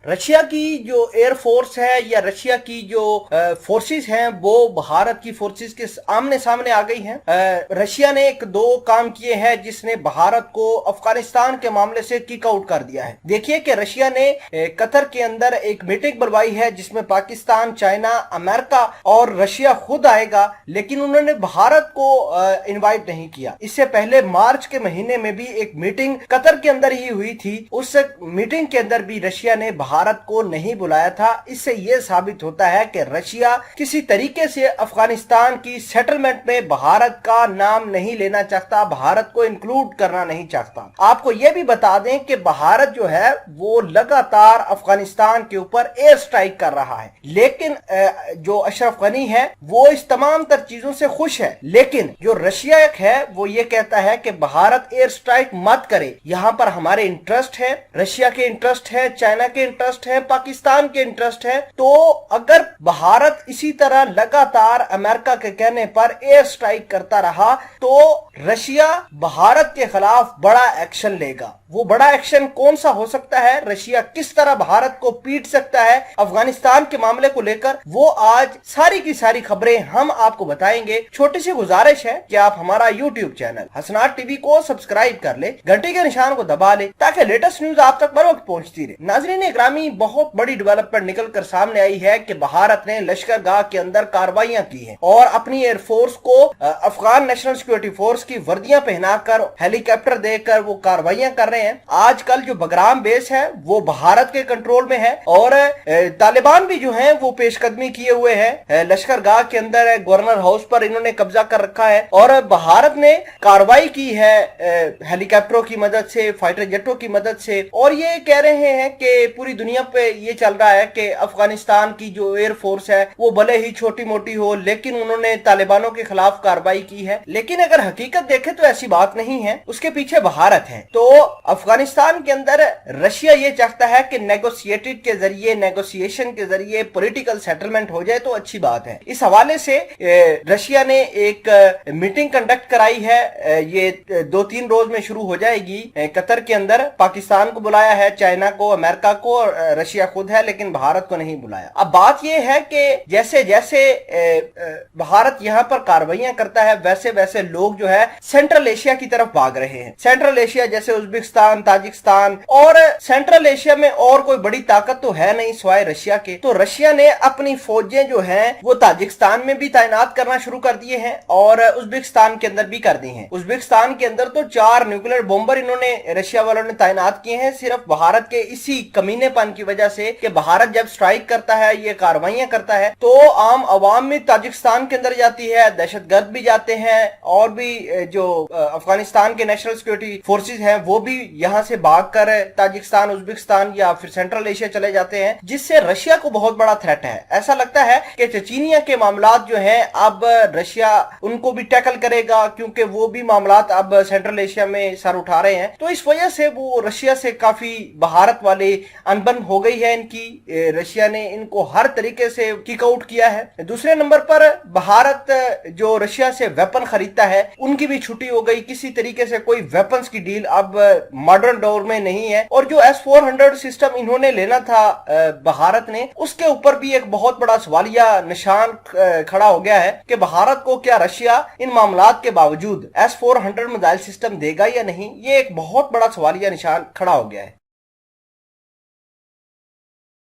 Russia की जो air force है या रशिया की जो फोर्सेस हैं वो भारत की फोर्सेस के आमने सामने आ गई हैं। रशिया ने एक दो काम किए हैं जिसने भारत को अफगानिस्तान के मामले से किक आउट कर दिया है। देखिए कि रशिया ने कतर के अंदर एक मीटिंग बुलवाई है जिसमें पाकिस्तान, चाइना, अमेरिका और रशिया खुद आएगा, लेकिन उन्होंने भारत को इनवाइट नहीं किया। इससे पहले मार्च के महीने में भी एक मीटिंग कतर के अंदर ही हुई थी, उस मीटिंग के अंदर भी रशिया ने भारत को नहीं बुलाया था। इससे यह साबित होता है कि रशिया किसी तरीके से अफगानिस्तान की सेटलमेंट में भारत का नाम नहीं लेना चाहता, भारत को इंक्लूड करना नहीं चाहता। आपको यह भी बता दें कि भारत जो है वो लगातार अफगानिस्तान के ऊपर एयर स्ट्राइक कर रहा है, लेकिन जो अशरफ गनी है वो इस तमाम तर चीजों से खुश है, लेकिन जो रशिया है वो ये कहता है कि भारत एयर स्ट्राइक मत करे, यहां पर हमारे इंटरेस्ट है, रशिया के इंटरेस्ट है, चाइना के इंटरेस्ट है, पाकिस्तान के इंटरेस्ट है। तो अगर भारत इसी तरह लगातार अमेरिका के कहने पर एयर स्ट्राइक करता रहा तो रशिया भारत के खिलाफ बड़ा एक्शन लेगा। वो बड़ा एक्शन कौन सा हो सकता है, रशिया किस तरह भारत को पीट सकता है अफगानिस्तान के मामले को लेकर, वो आज सारी की सारी खबरें हम आपको बताएंगे। छोटी सी गुजारिश है कि आप हमारा यूट्यूब चैनल हसनाट टीवी को सब्सक्राइब कर ले, घंटी के निशान को दबा ले ताकि लेटेस्ट न्यूज आप तक बर वक्त पहुंचती रहे। नाजरीन ग्रामी, बहुत बड़ी डेवलपमेंट निकल कर सामने आई है कि भारत ने लश्करगाह के अंदर कार्रवाइयां की हैं और अपनी एयरफोर्स को अफगान नेशनल सिक्योरिटी फोर्स की वर्दियां पहनाकर हेलीकॉप्टर देकर वो कार्रवाइयां कर रहे हैं। आजकल जो बगराम बेस है वो भारत के कंट्रोल में है और तालिबान भी जो है वो पेशकदमी किए हुए हैं लश्करगाह के अंदर, गवर्नर हाउस पर इन्होंने कब्जा कर रखा है और भारत ने कार्रवाई की है हेलीकॉप्टरों की मदद से, फाइटर जेटों की मदद से, और ये कह रहे हैं कि पूरी दुनिया पे ये चल रहा है कि अफगानिस्तान की जो एयर फोर्स है वो भले ही छोटी मोटी हो लेकिन उन्होंने तालिबानों के खिलाफ कार्रवाई की है। लेकिन अगर हकीकत देखें तो ऐसी बात नहीं है, उसके पीछे भारत है। तो अफगानिस्तान के अंदर रशिया ये चाहता है कि नेगोशिएटेड के जरिए, नेगोशिएशन के जरिए पॉलिटिकल सेटलमेंट हो जाए तो अच्छी बात है। इस हवाले से रशिया ने एक मीटिंग कंडक्ट कराई है, ये 2-3 रोज में शुरू हो जाएगी कतर के अंदर। पाकिस्तान को बुलाया है, चाइना को, अमेरिका को, और रशिया खुद है, लेकिन भारत को नहीं बुलाया। अब बात यह है कि जैसे जैसे भारत यहां पर कार्रवाइयां करता है वैसे वैसे लोग जो है सेंट्रल एशिया की तरफ भाग रहे हैं। सेंट्रल एशिया जैसे उज्बेकिस्तान, ताजिकिस्तान, और सेंट्रल एशिया में और कोई बड़ी ताकत तो है नहीं सिवाय रशिया के। तो रशिया ने अपनी फौजें जो हैं वो ताजिकिस्तान में भी तैनात करना शुरू कर दिए हैं और उज्बेकिस्तान के अंदर भी कर दी हैं। उज्बेकिस्तान के अंदर तो 4 न्यूक्लियर बॉम्बर इन्होंने रशिया वालों ने तैनात किए हैं सिर्फ भारत के इसी कमीनेपन की वजह से कि भारत जब स्ट्राइक करता है, ये कार्रवाइयां करता है, तो आम आवाम भी ताजिकिस्तान के अंदर जाती है, दहशतगर्द भी जाते हैं और भी जो अफगानिस्तान के नेशनल सिक्योरिटी फोर्सेज हैं वो भी यहां से भागकर ताजिकिस्तान, उज्बेकिस्तान या फिर सेंट्रल एशिया चले जाते हैं, जिससे रशिया को बहुत बड़ा थ्रेट है। ऐसा लगता है कि चेचनिया के मामलात जो हैं अब रशिया उनको भी टैकल करेगा क्योंकि वो भी मामलात अब सेंट्रल एशिया में सर उठा रहे हैं। तो इस वजह से वो रशिया से काफी भारत वाले अनबन हो गई है इनकी। रशिया ने इनको हर तरीके से किक आउट किया है। दूसरे नंबर पर भारत जो रशिया से वेपन खरीदता है उनकी भी छुट्टी हो गई, किसी तरीके से कोई वेपन्स की डील अब मॉडर्न दौर में नहीं है। और जो S-400 सिस्टम इन्होंने लेना था भारत ने, उसके ऊपर भी एक बहुत बड़ा सवालिया निशान खड़ा हो गया है कि भारत को क्या रशिया इन मामलात के बावजूद S-400 मिसाइल सिस्टम देगा या नहीं। ये एक बहुत बड़ा सवालिया निशान खड़ा हो गया है।